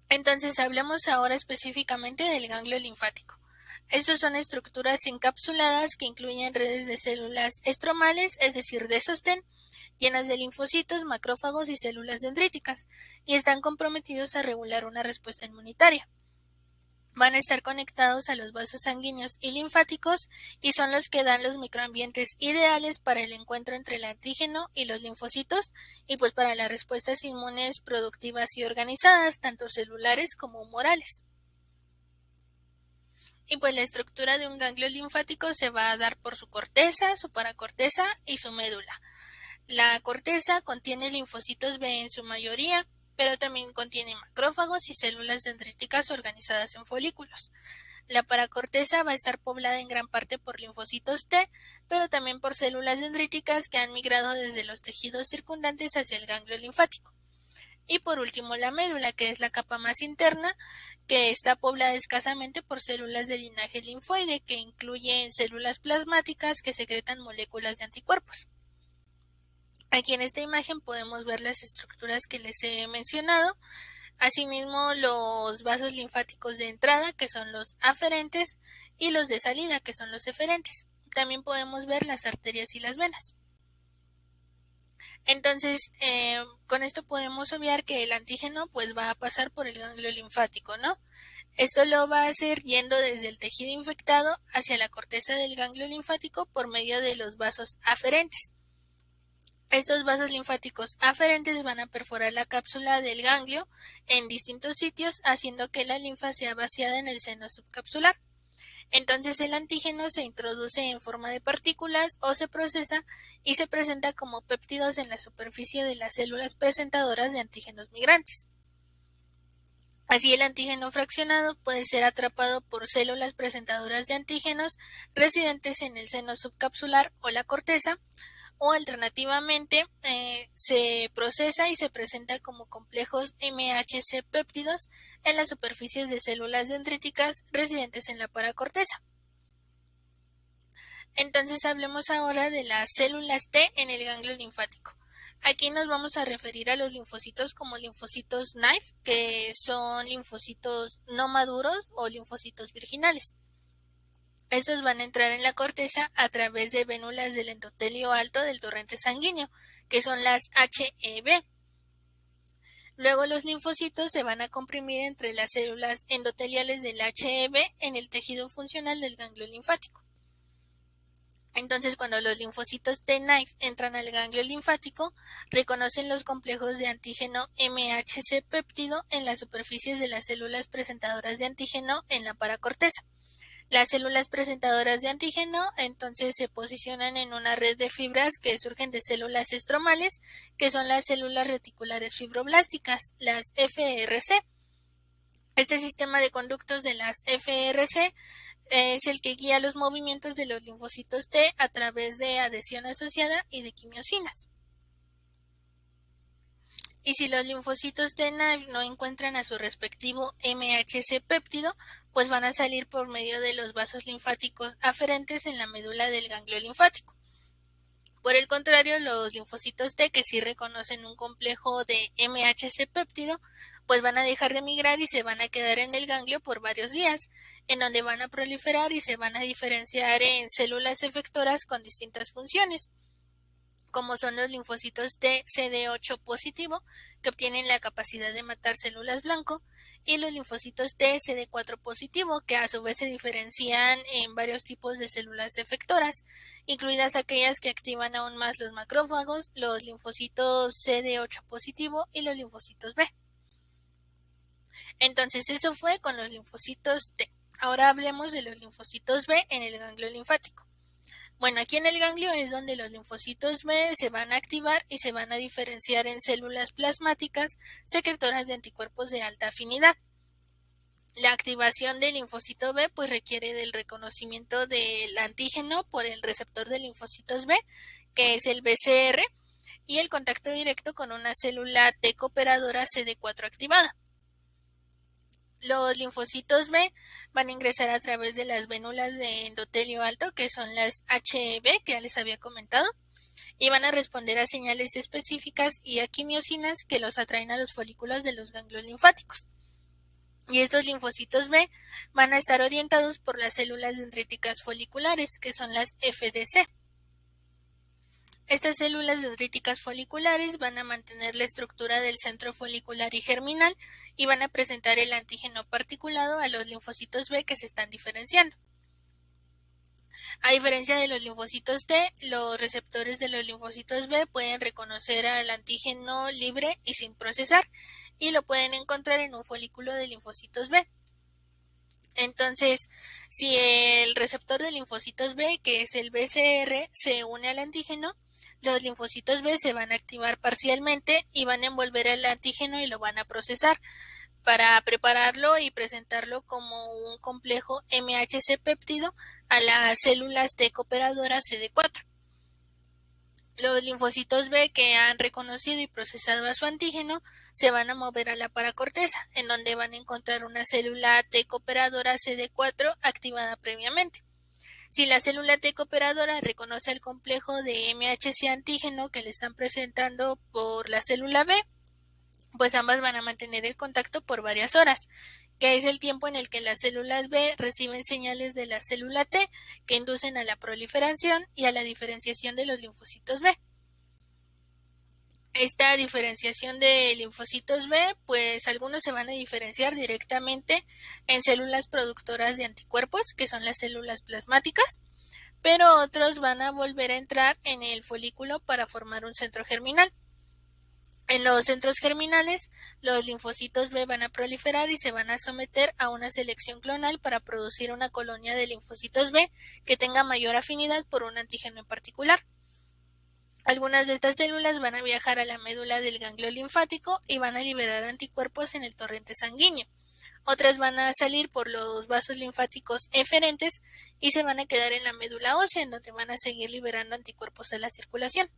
Entonces hablemos ahora específicamente del ganglio linfático. Estos son estructuras encapsuladas que incluyen redes de células estromales, es decir, de sostén, llenas de linfocitos, macrófagos y células dendríticas, y están comprometidos a regular una respuesta inmunitaria. Van a estar conectados a los vasos sanguíneos y linfáticos y son los que dan los microambientes ideales para el encuentro entre el antígeno y los linfocitos y pues para las respuestas inmunes productivas y organizadas, tanto celulares como humorales. Y pues la estructura de un ganglio linfático se va a dar por su corteza, su paracorteza y su médula. La corteza contiene linfocitos B en su mayoría, pero también contiene macrófagos y células dendríticas organizadas en folículos. La paracorteza va a estar poblada en gran parte por linfocitos T, pero también por células dendríticas que han migrado desde los tejidos circundantes hacia el ganglio linfático. Y por último la médula, que es la capa más interna, que está poblada escasamente por células de linaje linfoide, que incluyen células plasmáticas que secretan moléculas de anticuerpos. Aquí en esta imagen podemos ver las estructuras que les he mencionado, asimismo los vasos linfáticos de entrada, que son los aferentes, y los de salida, que son los eferentes. También podemos ver las arterias y las venas. Entonces, con esto podemos obviar que el antígeno pues va a pasar por el ganglio linfático, ¿no? Esto lo va a hacer yendo desde el tejido infectado hacia la corteza del ganglio linfático por medio de los vasos aferentes. Estos vasos linfáticos aferentes van a perforar la cápsula del ganglio en distintos sitios, haciendo que la linfa sea vaciada en el seno subcapsular. Entonces el antígeno se introduce en forma de partículas o se procesa y se presenta como péptidos en la superficie de las células presentadoras de antígenos migrantes. Así el antígeno fraccionado puede ser atrapado por células presentadoras de antígenos residentes en el seno subcapsular o la corteza, o alternativamente se procesa y se presenta como complejos MHC péptidos en las superficies de células dendríticas residentes en la paracorteza. Entonces hablemos ahora de las células T en el ganglio linfático. Aquí nos vamos a referir a los linfocitos como linfocitos Knife, que son linfocitos no maduros o linfocitos virginales. Estos van a entrar en la corteza a través de vénulas del endotelio alto del torrente sanguíneo, que son las HEB. Luego los linfocitos se van a comprimir entre las células endoteliales del HEB en el tejido funcional del ganglio linfático. Entonces, cuando los linfocitos T-Knife entran al ganglio linfático, reconocen los complejos de antígeno MHC péptido en las superficies de las células presentadoras de antígeno en la paracorteza. Las células presentadoras de antígeno entonces se posicionan en una red de fibras que surgen de células estromales, que son las células reticulares fibroblásticas, las FRC. Este sistema de conductos de las FRC es el que guía los movimientos de los linfocitos T a través de adhesión asociada y de quimiosinas. Y si los linfocitos T no encuentran a su respectivo MHC péptido, pues van a salir por medio de los vasos linfáticos aferentes en la médula del ganglio linfático. Por el contrario, los linfocitos T, que sí reconocen un complejo de MHC péptido, pues van a dejar de migrar y se van a quedar en el ganglio por varios días, en donde van a proliferar y se van a diferenciar en células efectoras con distintas funciones, como son los linfocitos T CD8 positivo, que obtienen la capacidad de matar células blanco, y los linfocitos T CD4 positivo, que a su vez se diferencian en varios tipos de células efectoras, incluidas aquellas que activan aún más los macrófagos, los linfocitos CD8 positivo y los linfocitos B. Entonces eso fue con los linfocitos T. Ahora hablemos de los linfocitos B en el ganglio linfático. Bueno, aquí en el ganglio es donde los linfocitos B se van a activar y se van a diferenciar en células plasmáticas secretoras de anticuerpos de alta afinidad. La activación del linfocito B pues requiere del reconocimiento del antígeno por el receptor de linfocitos B, que es el BCR, y el contacto directo con una célula T cooperadora CD4 activada. Los linfocitos B van a ingresar a través de las vénulas de endotelio alto, que son las HB, que ya les había comentado, y van a responder a señales específicas y a quimiosinas que los atraen a los folículos de los ganglios linfáticos. Y estos linfocitos B van a estar orientados por las células dendríticas foliculares, que son las FDC. Estas células dendríticas foliculares van a mantener la estructura del centro folicular y germinal y van a presentar el antígeno particulado a los linfocitos B que se están diferenciando. A diferencia de los linfocitos T, los receptores de los linfocitos B pueden reconocer al antígeno libre y sin procesar, y lo pueden encontrar en un folículo de linfocitos B. Entonces, si el receptor de linfocitos B, que es el BCR, se une al antígeno, los linfocitos B se van a activar parcialmente y van a envolver el antígeno y lo van a procesar para prepararlo y presentarlo como un complejo MHC péptido a las células T cooperadoras CD4. Los linfocitos B que han reconocido y procesado a su antígeno se van a mover a la paracorteza, en donde van a encontrar una célula T cooperadora CD4 activada previamente. Si la célula T cooperadora reconoce el complejo de MHC antígeno que le están presentando por la célula B, pues ambas van a mantener el contacto por varias horas, que es el tiempo en el que las células B reciben señales de la célula T que inducen a la proliferación y a la diferenciación de los linfocitos B. Esta diferenciación de linfocitos B, pues algunos se van a diferenciar directamente en células productoras de anticuerpos, que son las células plasmáticas, pero otros van a volver a entrar en el folículo para formar un centro germinal. En los centros germinales, los linfocitos B van a proliferar y se van a someter a una selección clonal para producir una colonia de linfocitos B que tenga mayor afinidad por un antígeno en particular. Algunas de estas células van a viajar a la médula del ganglio linfático y van a liberar anticuerpos en el torrente sanguíneo. Otras van a salir por los vasos linfáticos eferentes y se van a quedar en la médula ósea, en donde van a seguir liberando anticuerpos a la circulación.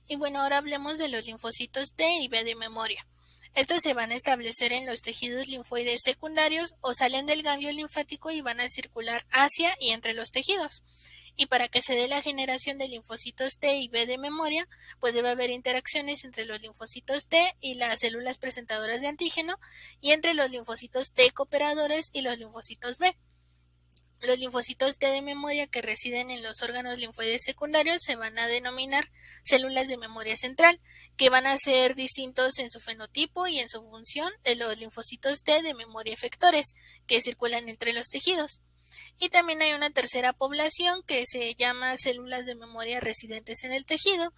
Y bueno, ahora hablemos de los linfocitos T y B de memoria. Estos se van a establecer en los tejidos linfoides secundarios o salen del ganglio linfático y van a circular hacia y entre los tejidos. Y para que se dé la generación de linfocitos T y B de memoria, pues debe haber interacciones entre los linfocitos T y las células presentadoras de antígeno y entre los linfocitos T cooperadores y los linfocitos B. Los linfocitos T de memoria que residen en los órganos linfoides secundarios se van a denominar células de memoria central, que van a ser distintos en su fenotipo y en su función de los linfocitos T de memoria efectores, que circulan entre los tejidos. Y también hay una tercera población que se llama células de memoria residentes en el tejido,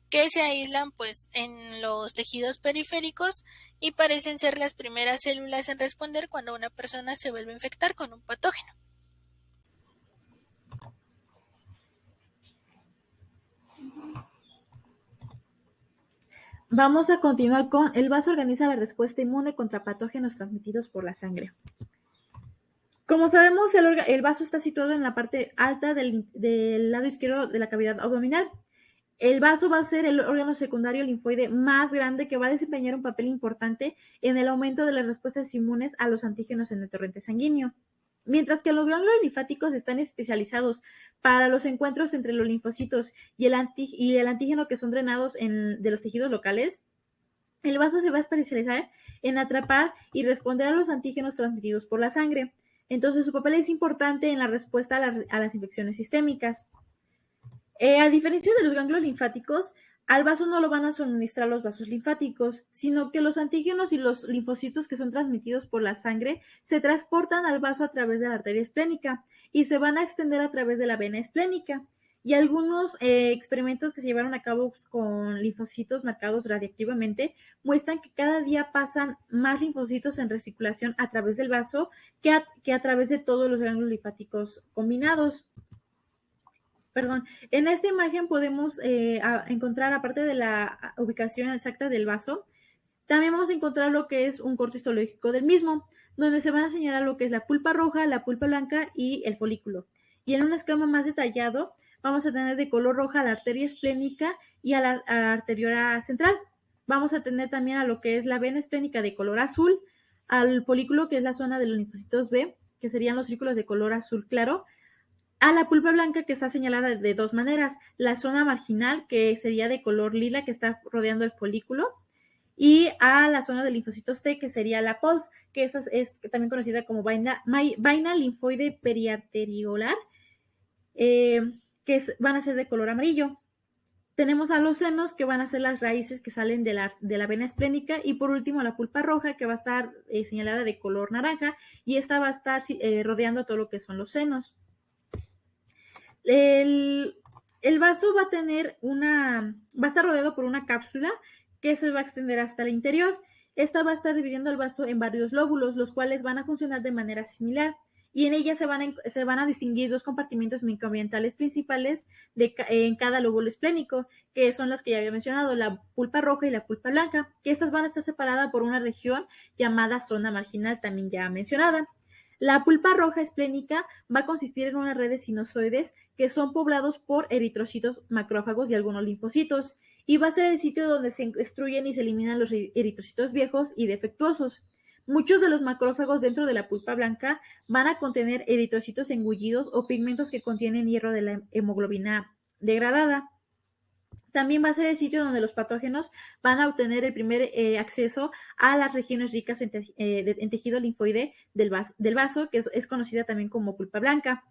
que se aíslan pues en los tejidos periféricos y parecen ser las primeras células en responder cuando una persona se vuelve a infectar con un patógeno. Vamos a continuar con el vaso organiza la respuesta inmune contra patógenos transmitidos por la sangre. Como sabemos, el vaso está situado en la parte alta del lado izquierdo de la cavidad abdominal. El vaso va a ser el órgano secundario linfoide más grande que va a desempeñar un papel importante en el aumento de las respuestas inmunes a los antígenos en el torrente sanguíneo. Mientras que los ganglios linfáticos están especializados para los encuentros entre los linfocitos y el antígeno que son drenados de los tejidos locales, el vaso se va a especializar en atrapar y responder a los antígenos transmitidos por la sangre. Entonces, su papel es importante en la respuesta a las infecciones sistémicas. A diferencia de los ganglios linfáticos, al vaso no lo van a suministrar los vasos linfáticos, sino que los antígenos y los linfocitos que son transmitidos por la sangre se transportan al vaso a través de la arteria esplénica y se van a extender a través de la vena esplénica. Y algunos experimentos que se llevaron a cabo con linfocitos marcados radiactivamente muestran que cada día pasan más linfocitos en recirculación a través del vaso que a través de todos los ganglios linfáticos combinados. En esta imagen podemos encontrar, aparte de la ubicación exacta del vaso, también vamos a encontrar lo que es un corte histológico del mismo, donde se van a señalar lo que es la pulpa roja, la pulpa blanca y el folículo. Y en un esquema más detallado, vamos a tener de color roja la arteria esplénica y a la arteriola central. Vamos a tener también a lo que es la vena esplénica de color azul, al folículo, que es la zona de los linfocitos B, que serían los círculos de color azul claro, a la pulpa blanca, que está señalada de dos maneras, la zona marginal, que sería de color lila, que está rodeando el folículo, y a la zona de linfocitos T, que sería la pols, que esta es también conocida como vaina linfoide periarteriolar, van a ser de color amarillo. Tenemos a los senos, que van a ser las raíces que salen de la vena esplénica, y por último la pulpa roja, que va a estar señalada de color naranja, y esta va a estar rodeando todo lo que son los senos. El vaso va a estar rodeado por una cápsula que se va a extender hasta el interior. Esta va a estar dividiendo el vaso en varios lóbulos, los cuales van a funcionar de manera similar, y en ella se van a distinguir dos compartimentos microambientales principales en cada lóbulo esplénico, que son los que ya había mencionado, la pulpa roja y la pulpa blanca, que estas van a estar separadas por una región llamada zona marginal, también ya mencionada. La pulpa roja esplénica va a consistir en una red de sinusoides que son poblados por eritrocitos, macrófagos y algunos linfocitos, y va a ser el sitio donde se destruyen y se eliminan los eritrocitos viejos y defectuosos. Muchos de los macrófagos dentro de la pulpa blanca van a contener eritrocitos engullidos o pigmentos que contienen hierro de la hemoglobina degradada. También va a ser el sitio donde los patógenos van a obtener el primer acceso a las regiones ricas en tejido linfoide del vaso, que es conocida también como pulpa blanca.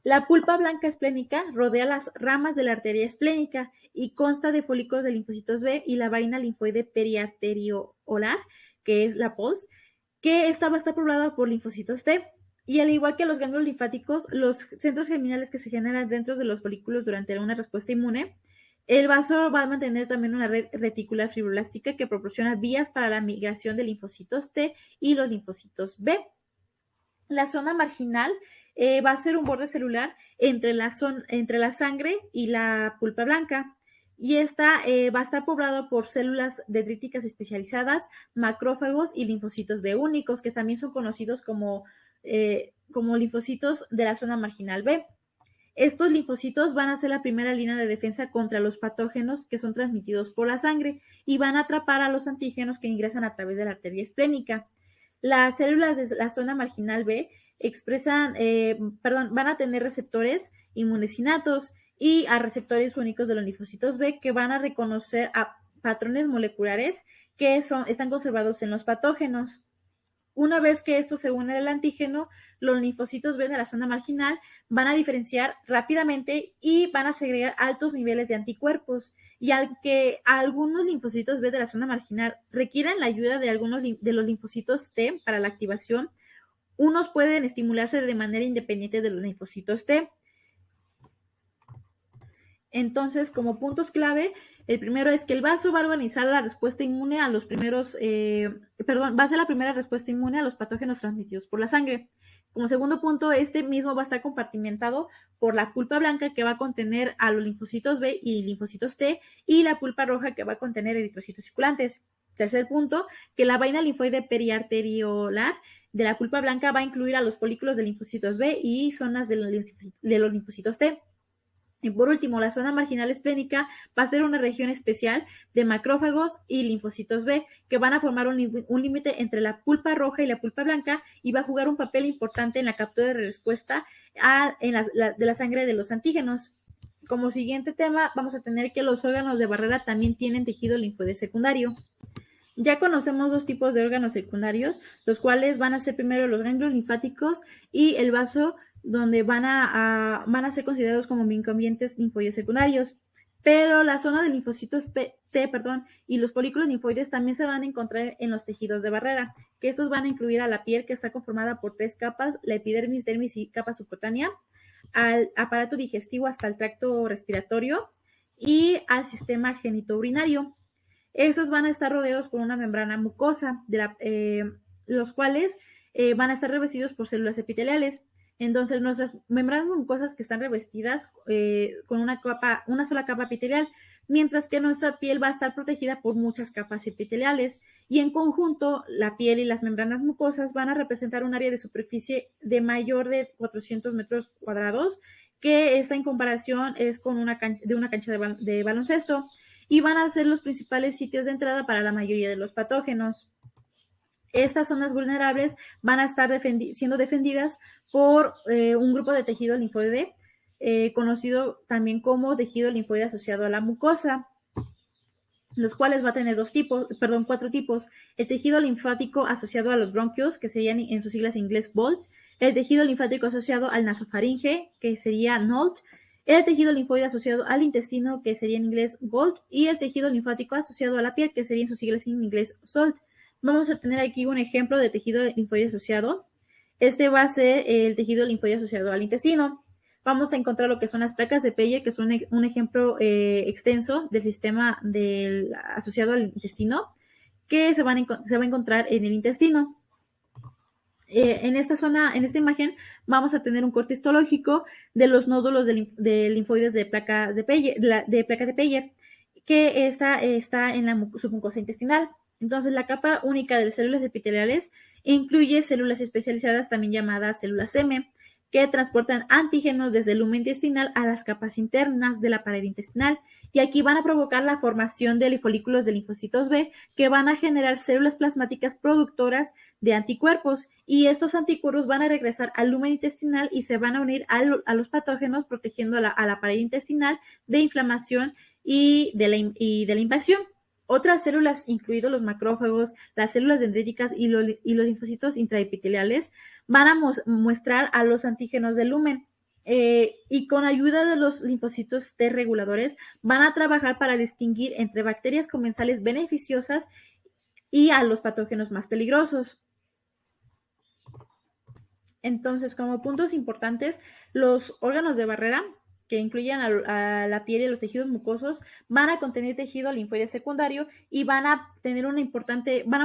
La pulpa blanca esplénica rodea las ramas de la arteria esplénica y consta de folículos de linfocitos B y la vaina linfoide periarteriolar, que es la pols, que esta va a estar poblada por linfocitos T. Y al igual que los ganglios linfáticos, los centros germinales que se generan dentro de los folículos durante una respuesta inmune, el vaso va a mantener también una red reticular fibroblástica que proporciona vías para la migración de linfocitos T y los linfocitos B. La zona marginal va a ser un borde celular entre la sangre y la pulpa blanca, y esta va a estar poblado por células dendríticas especializadas, macrófagos y linfocitos B únicos, que también son conocidos como linfocitos de la zona marginal B. Estos linfocitos van a ser la primera línea de defensa contra los patógenos que son transmitidos por la sangre y van a atrapar a los antígenos que ingresan a través de la arteria esplénica. Las células de la zona marginal B van a tener receptores inmunesinatos y a receptores únicos de los linfocitos B que van a reconocer a patrones moleculares que están conservados en los patógenos. Una vez que esto se une al antígeno, los linfocitos B de la zona marginal van a diferenciar rápidamente y van a segregar altos niveles de anticuerpos. Y aunque algunos linfocitos B de la zona marginal requieren la ayuda de algunos de los linfocitos T para la activación, unos pueden estimularse de manera independiente de los linfocitos T. Entonces, como puntos clave, el primero es que el vaso va a organizar la respuesta inmune a los va a ser la primera respuesta inmune a los patógenos transmitidos por la sangre. Como segundo punto, este mismo va a estar compartimentado por la pulpa blanca, que va a contener a los linfocitos B y linfocitos T, y la pulpa roja, que va a contener eritrocitos circulantes. Tercer punto, que la vaina linfoide periarteriolar de la pulpa blanca va a incluir a los folículos de linfocitos B y zonas de los linfocitos T. Y por último, la zona marginal esplénica va a ser una región especial de macrófagos y linfocitos B, que van a formar un límite entre la pulpa roja y la pulpa blanca y va a jugar un papel importante en la captura de respuesta de la sangre de los antígenos. Como siguiente tema, vamos a tener que los órganos de barrera también tienen tejido linfoide secundario. Ya conocemos dos tipos de órganos secundarios, los cuales van a ser primero los ganglios linfáticos y el vaso, donde van a ser considerados como microambientes linfoides secundarios. Pero la zona de linfocitos T, y los folículos linfoides también se van a encontrar en los tejidos de barrera, que estos van a incluir a la piel, que está conformada por 3 capas, la epidermis, dermis y capa subcutánea, al aparato digestivo hasta el tracto respiratorio y al sistema genitourinario. Estos van a estar rodeados por una membrana mucosa, los cuales van a estar revestidos por células epiteliales. Entonces, nuestras membranas mucosas que están revestidas con una sola capa epitelial, mientras que nuestra piel va a estar protegida por muchas capas epiteliales. Y en conjunto, la piel y las membranas mucosas van a representar un área de superficie de mayor de 400 metros cuadrados, que esta en comparación es con una cancha de baloncesto, y van a ser los principales sitios de entrada para la mayoría de los patógenos. Estas zonas vulnerables van a estar siendo defendidas por un grupo de tejido linfoide, conocido también como tejido linfoide asociado a la mucosa, los cuales va a tener 4 tipos. El tejido linfático asociado a los bronquios, que serían en sus siglas en inglés BOLT, el tejido linfático asociado al nasofaringe, que sería NOLT, el tejido linfoide asociado al intestino, que sería en inglés GOLT, y el tejido linfático asociado a la piel, que sería en sus siglas en inglés SOLT. Vamos a tener aquí un ejemplo de tejido linfoide asociado. Este va a ser el tejido linfoide asociado al intestino. Vamos a encontrar lo que son las placas de Peyer, que son un ejemplo extenso del sistema asociado al intestino, que se va a encontrar en el intestino. En esta imagen vamos a tener un corte histológico de los nódulos de linfoides de placa de Peyer, que está en la submucosa intestinal. Entonces, la capa única de células epiteliales incluye células especializadas, también llamadas células M, que transportan antígenos desde el lumen intestinal a las capas internas de la pared intestinal, y aquí van a provocar la formación de folículos de linfocitos B, que van a generar células plasmáticas productoras de anticuerpos, y estos anticuerpos van a regresar al lumen intestinal y se van a unir a los patógenos, protegiendo a la pared intestinal de inflamación y de la invasión. Otras células, incluidos los macrófagos, las células dendríticas y los linfocitos intraepiteliales, van a muestrar a los antígenos del lumen, y con ayuda de los linfocitos T reguladores van a trabajar para distinguir entre bacterias comensales beneficiosas y a los patógenos más peligrosos. Entonces, como puntos importantes, los órganos de barrera, que incluyen a la piel y los tejidos mucosos, van a contener tejido linfoide secundario y van a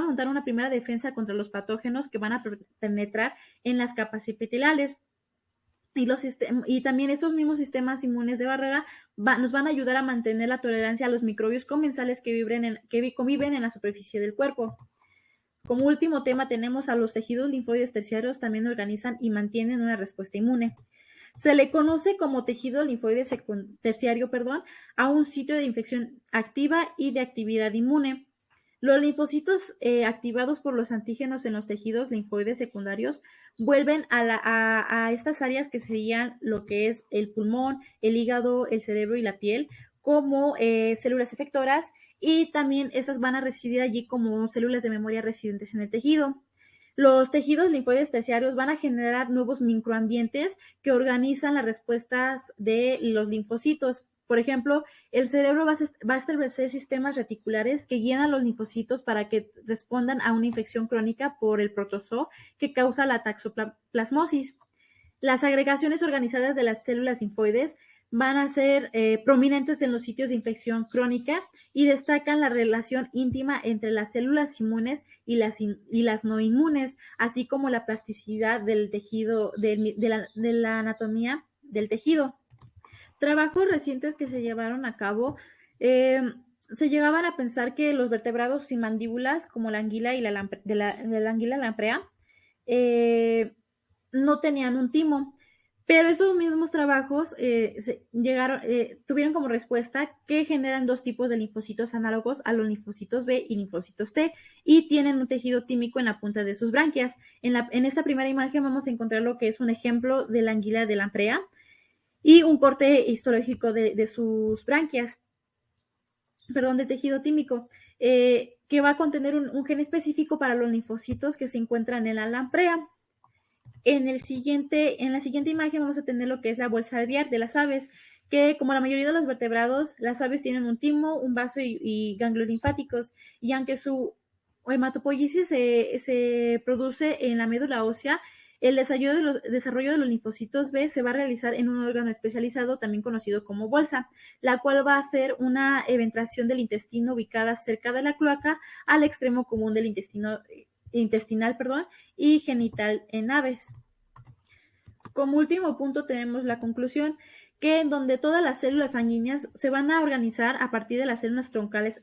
montar una primera defensa contra los patógenos que van a penetrar en las capas epiteliales. Y también estos mismos sistemas inmunes de barrera nos van a ayudar a mantener la tolerancia a los microbios comensales que conviven en la superficie del cuerpo. Como último tema tenemos a los tejidos linfoides terciarios, también organizan y mantienen una respuesta inmune. Se le conoce como tejido linfoide terciario, a un sitio de infección activa y de actividad inmune. Los linfocitos activados por los antígenos en los tejidos linfoides secundarios vuelven a estas áreas, que serían lo que es el pulmón, el hígado, el cerebro y la piel, como células efectoras, y también estas van a residir allí como células de memoria residentes en el tejido. Los tejidos linfoides terciarios van a generar nuevos microambientes que organizan las respuestas de los linfocitos. Por ejemplo, el cerebro va a establecer sistemas reticulares que guían a los linfocitos para que respondan a una infección crónica por el protozoo que causa la toxoplasmosis. Las agregaciones organizadas de las células linfoides van a ser prominentes en los sitios de infección crónica y destacan la relación íntima entre las células inmunes y las no inmunes, así como la plasticidad del tejido, de la anatomía del tejido. Trabajos recientes que se llevaron a cabo se llegaban a pensar que los vertebrados sin mandíbulas, como la anguila y la anguila lamprea, no tenían un timo, Pero esos mismos trabajos tuvieron como respuesta que generan dos tipos de linfocitos análogos a los linfocitos B y linfocitos T y tienen un tejido tímico en la punta de sus branquias. En esta primera imagen vamos a encontrar lo que es un ejemplo de la anguila de Lamprea y un corte histológico de sus branquias, de tejido tímico, que va a contener un gen específico para los linfocitos que se encuentran en la Lamprea. En la siguiente imagen vamos a tener lo que es la bolsa alvear de las aves, que como la mayoría de los vertebrados, las aves tienen un timo, un vaso y ganglios linfáticos, y aunque su hematopoiesis se produce en la médula ósea, el desarrollo de los linfocitos B se va a realizar en un órgano especializado, también conocido como bolsa, la cual va a ser una eventración del intestino ubicada cerca de la cloaca al extremo común del intestinal y genital en aves. Como último punto tenemos la conclusión, que en donde todas las células sanguíneas se van a organizar a partir de las células troncales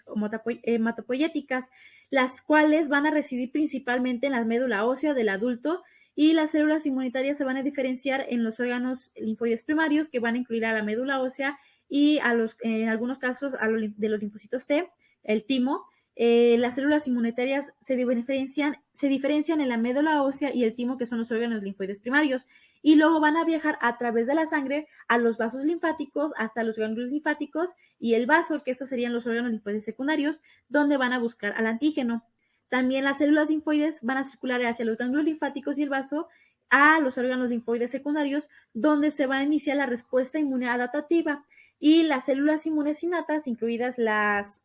hematopoyéticas, las cuales van a residir principalmente en la médula ósea del adulto, y las células inmunitarias se van a diferenciar en los órganos linfoides primarios, que van a incluir a la médula ósea y en algunos casos de los linfocitos T, el timo. Las células inmunitarias se diferencian en la médula ósea y el timo, que son los órganos linfoides primarios, y luego van a viajar a través de la sangre a los vasos linfáticos, hasta los ganglios linfáticos y el vaso, que estos serían los órganos linfoides secundarios, donde van a buscar al antígeno. También las células linfoides van a circular hacia los ganglios linfáticos y el vaso a los órganos linfoides secundarios, donde se va a iniciar la respuesta inmune adaptativa. Y las células inmunes innatas, incluidas las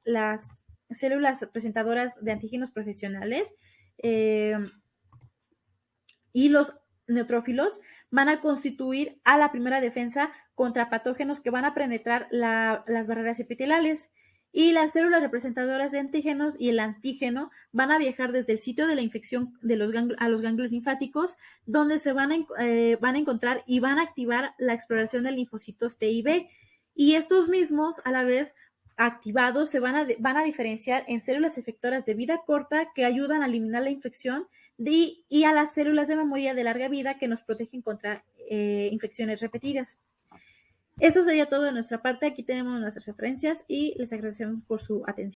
células presentadoras de antígenos profesionales y los neutrófilos, van a constituir a la primera defensa contra patógenos que van a penetrar las barreras epiteliales. Y las células representadoras de antígenos y el antígeno van a viajar desde el sitio de la infección a los ganglios linfáticos, donde se van a encontrar y van a activar la exploración de linfocitos T y B. Y estos mismos, a la vez activados, se van a diferenciar en células efectoras de vida corta que ayudan a eliminar la infección y a las células de memoria de larga vida que nos protegen contra infecciones repetidas. Esto sería todo de nuestra parte. Aquí tenemos nuestras referencias y les agradecemos por su atención.